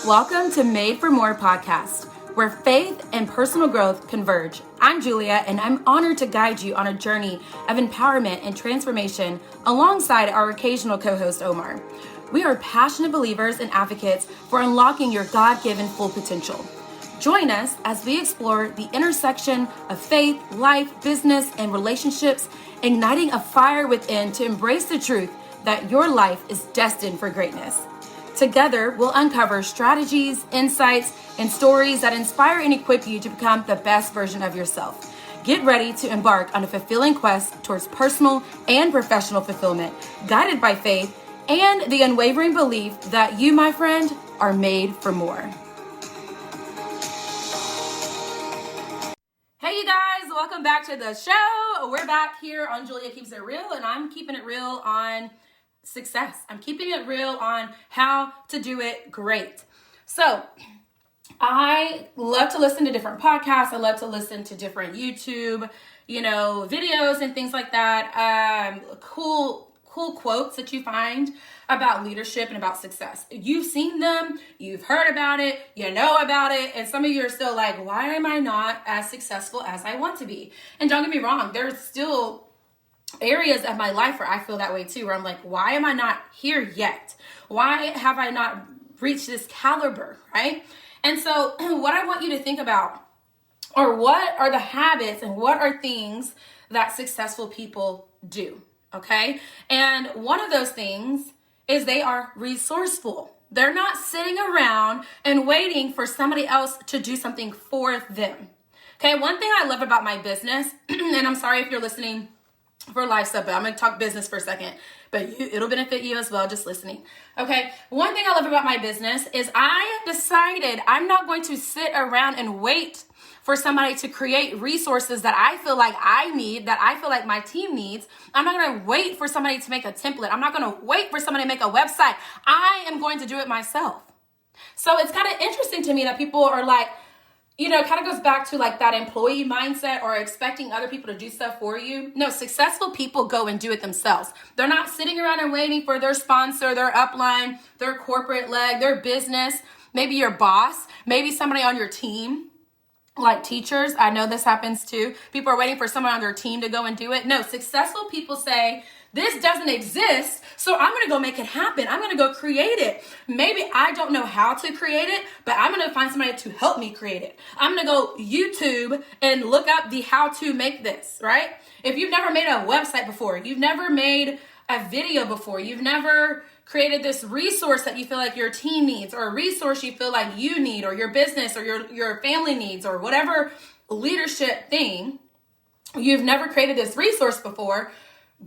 Welcome to Made for More podcast, where faith and personal growth converge. I'm Julia, and I'm honored to guide you on a journey of empowerment and transformation alongside our occasional co-host, Omar. We are passionate believers and advocates for unlocking your God-given full potential. Join us as we explore the intersection of faith, life, business, and relationships, igniting a fire within to embrace the truth that your life is destined for greatness. Together, we'll uncover strategies, insights, and stories that inspire and equip you to become the best version of yourself. Get ready to embark on a fulfilling quest towards personal and professional fulfillment, guided by faith and the unwavering belief that you, my friend, are made for more. Hey, you guys, welcome back to the show. We're back here on Julia Keeps It Real, and I'm keeping it real on success. I'm keeping it real on how to do it great. So I love to listen to different podcasts. I love to listen to different YouTube, videos and things like that. Cool quotes that you find about leadership and about success. You've seen them, you've heard about it, you know about it, and some of you are still like, why am I not as successful as I want to be? And don't get me wrong, there's still areas of my life where I feel that way too, where I'm like, why am I not here yet? Why have I not reached this caliber, right? And so what I want you to think about are what are the habits and what are things that successful people do, okay? And one of those things is they are resourceful. They're not sitting around and waiting for somebody else to do something for them. Okay, one thing I love about my business, and I'm sorry if you're listening for life stuff, but I'm going to talk business for a second, but it'll benefit you as well, just listening. Okay. One thing I love about my business is I decided I'm not going to sit around and wait for somebody to create resources that I feel like I need, that I feel like my team needs. I'm not going to wait for somebody to make a template. I'm not going to wait for somebody to make a website. I am going to do it myself. So it's kind of interesting to me that people are like, it kind of goes back to like that employee mindset or expecting other people to do stuff for you. No, successful people go and do it themselves. They're not sitting around and waiting for their sponsor, their upline, their corporate leg, their business, maybe your boss, maybe somebody on your team, like teachers. I know this happens too. People are waiting for someone on their team to go and do it. No, successful people say, this doesn't exist, so I'm going to go make it happen. I'm going to go create it. Maybe I don't know how to create it, but I'm going to find somebody to help me create it. I'm going to go YouTube and look up the how to make this, right? If you've never made a website before, you've never made a video before, you've never created this resource that you feel like your team needs, or a resource you feel like you need, or your business or your family needs, or whatever leadership thing, you've never created this resource before,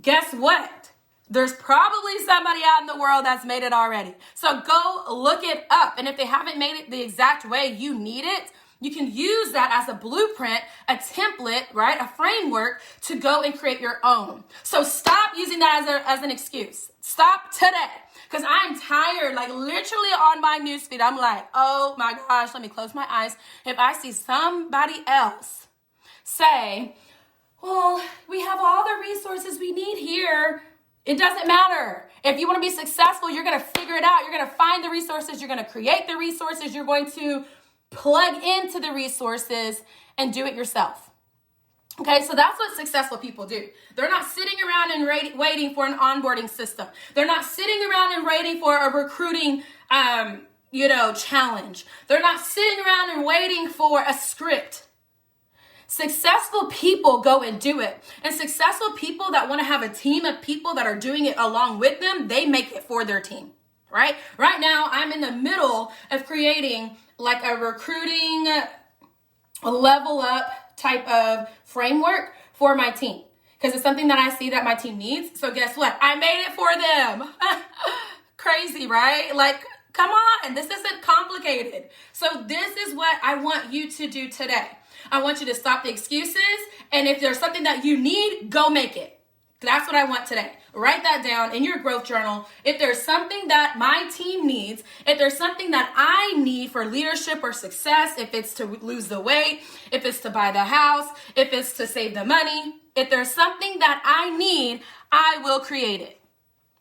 guess what? There's probably somebody out in the world that's made it already. So go look it up. And if they haven't made it the exact way you need it, you can use that as a blueprint, a template, right? A framework to go and create your own. So stop using that as an excuse. Stop today. Because I'm tired, like literally on my newsfeed, I'm like, oh my gosh, let me close my eyes. If I see somebody else say, well, we have all the resources we need here. It doesn't matter. If you want to be successful, you're going to figure it out. You're going to find the resources. You're going to create the resources. You're going to plug into the resources and do it yourself. Okay, so that's what successful people do. They're not sitting around and waiting for an onboarding system. They're not sitting around and waiting for a recruiting, challenge. They're not sitting around and waiting for a script. Successful people go and do it. And successful people that want to have a team of people that are doing it along with them, they make it for their team, right? Right now, I'm in the middle of creating like a recruiting level up type of framework for my team, because it's something that I see that my team needs. So guess what? I made it for them. Crazy, right? Like, come on, this isn't complicated. So this is what I want you to do today. I want you to stop the excuses. And if there's something that you need, go make it. That's what I want today. Write that down in your growth journal. If there's something that my team needs, if there's something that I need for leadership or success, if it's to lose the weight, if it's to buy the house, if it's to save the money, if there's something that I need, I will create it.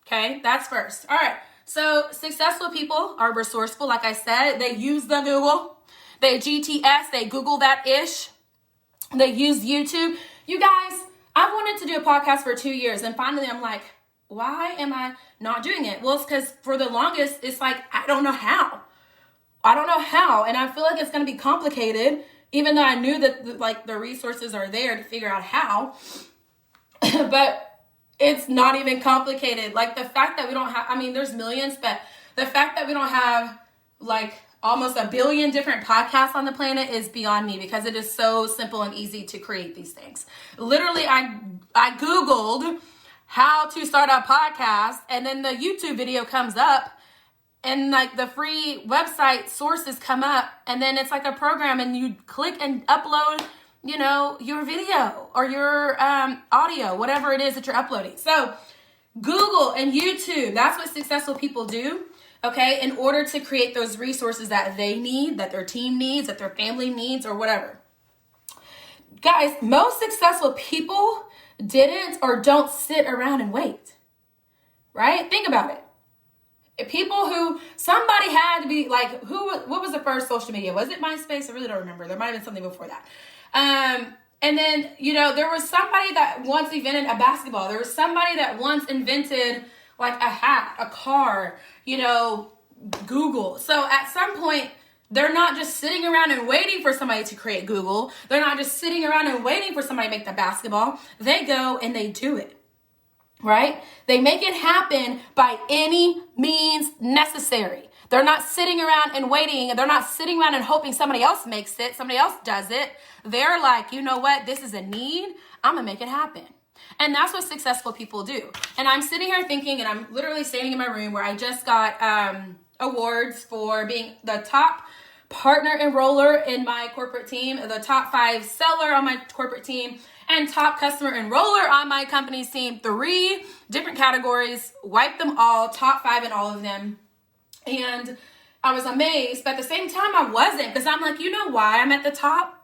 Okay, that's first. All right. So successful people are resourceful. Like I said, they use the Google, they GTS, they Google that ish. They use YouTube. You guys, I wanted to do a podcast for 2 years, and finally I'm like, why am I not doing it? Well, it's because for the longest, it's like, I don't know how. And I feel like it's going to be complicated, even though I knew that like the resources are there to figure out how. But it's not even complicated. Like the fact that we don't have, I mean, there's millions, but the fact that we don't have like almost 1 billion different podcasts on the planet is beyond me, because it is so simple and easy to create these things. Literally, I Googled how to start a podcast, and then the YouTube video comes up, and like the free website sources come up, and then it's like a program, and you click and upload, you know, your video or your audio, whatever it is that you're uploading. So Google and YouTube, that's what successful people do. Okay, in order to create those resources that they need, that their team needs, that their family needs, or whatever. Guys, most successful people didn't or don't sit around and wait, right? Think about it. People who, somebody had to be like, what was the first social media? Was it MySpace? I really don't remember. There might have been something before that. And then, you know, there was somebody that once invented a basketball. There was somebody that once invented like a hat, a car, you know, Google. So at some point, they're not just sitting around and waiting for somebody to create Google. They're not just sitting around and waiting for somebody to make the basketball. They go and they do it, right? They make it happen by any means necessary. They're not sitting around and waiting. They're not sitting around and hoping somebody else makes it, somebody else does it. They're like, you know what? This is a need. I'm going to make it happen. And that's what successful people do. And I'm sitting here thinking, and I'm literally standing in my room where I just got awards for being the top partner enroller in my corporate team, the top 5 seller on my corporate team, and top customer enroller on my company's team. 3 different categories, wiped them all, top 5 in all of them. And I was amazed, but at the same time I wasn't, because I'm like, you know why I'm at the top?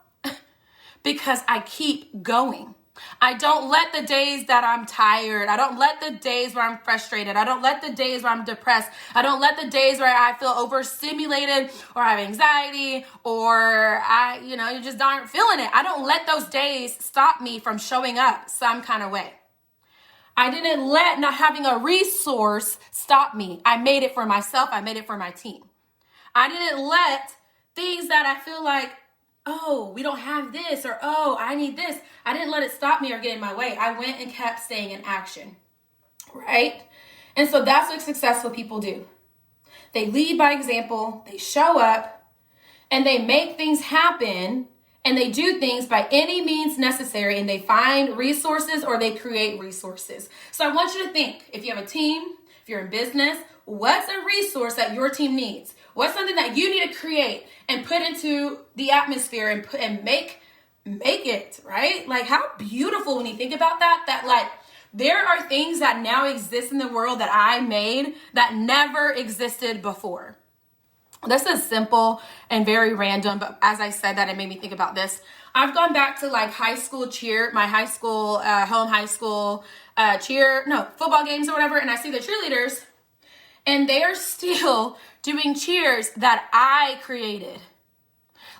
Because I keep going. I don't let the days that I'm tired, I don't let the days where I'm frustrated, I don't let the days where I'm depressed, I don't let the days where I feel overstimulated or have anxiety or you just aren't feeling it. I don't let those days stop me from showing up some kind of way. I didn't let not having a resource stop me. I made it for myself. I made it for my team. I didn't let things that I feel like, oh, we don't have this, or oh, I need this. I didn't let it stop me or get in my way. I went and kept staying in action, right? And so that's what successful people do. They lead by example, they show up, and they make things happen, and they do things by any means necessary, and they find resources or they create resources. So I want you to think, if you have a team, if you're in business, what's a resource that your team needs? What's something that you need to create and put into the atmosphere and make it, right? Like, how beautiful when you think about that, like there are things that now exist in the world that I made that never existed before. This is simple and very random, but as I said that, it made me think about this. I've gone back to like high school cheer, my high school, football games or whatever, and I see the cheerleaders, and they are still doing cheers that I created.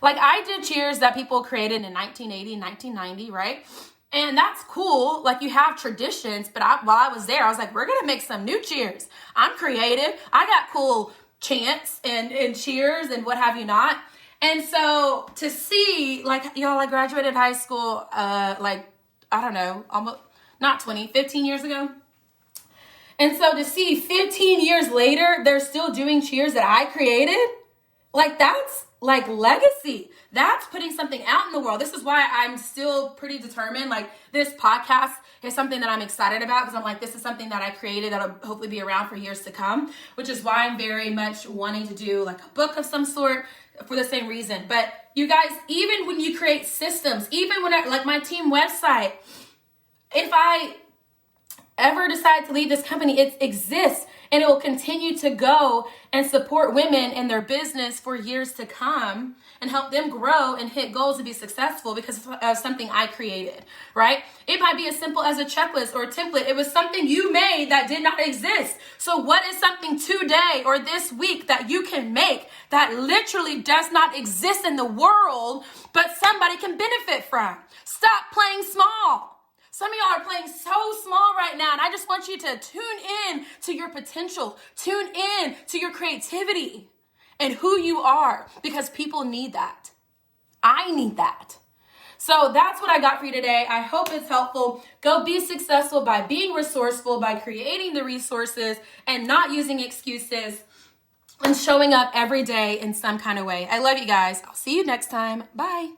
Like, I did cheers that people created in 1980, 1990, right? And that's cool. Like, you have traditions, but while I was there, I was like, we're going to make some new cheers. I'm creative. I got cool chants and cheers and what have you not. And so to see, like, y'all, I graduated high school, almost not 15 years ago. And so to see 15 years later, they're still doing cheers that I created, like, that's like legacy. That's putting something out in the world. This is why I'm still pretty determined. Like, this podcast is something that I'm excited about, because I'm like, this is something that I created that'll hopefully be around for years to come, which is why I'm very much wanting to do like a book of some sort for the same reason. But you guys, even when you create systems, even when like my team website, if I ever decide to leave this company, it exists. and it will continue to go and support women in their business for years to come and help them grow and hit goals to be successful because of something I created, right? It might be as simple as a checklist or a template. It was something you made that did not exist. So what is something today or this week that you can make that literally does not exist in the world, but somebody can benefit from? Stop playing small. Some of y'all are playing so small right now, and I just want you to tune in to your potential, tune in to your creativity and who you are, because people need that. I need that. So that's what I got for you today. I hope it's helpful. Go be successful by being resourceful, by creating the resources and not using excuses, and showing up every day in some kind of way. I love you guys. I'll see you next time. Bye.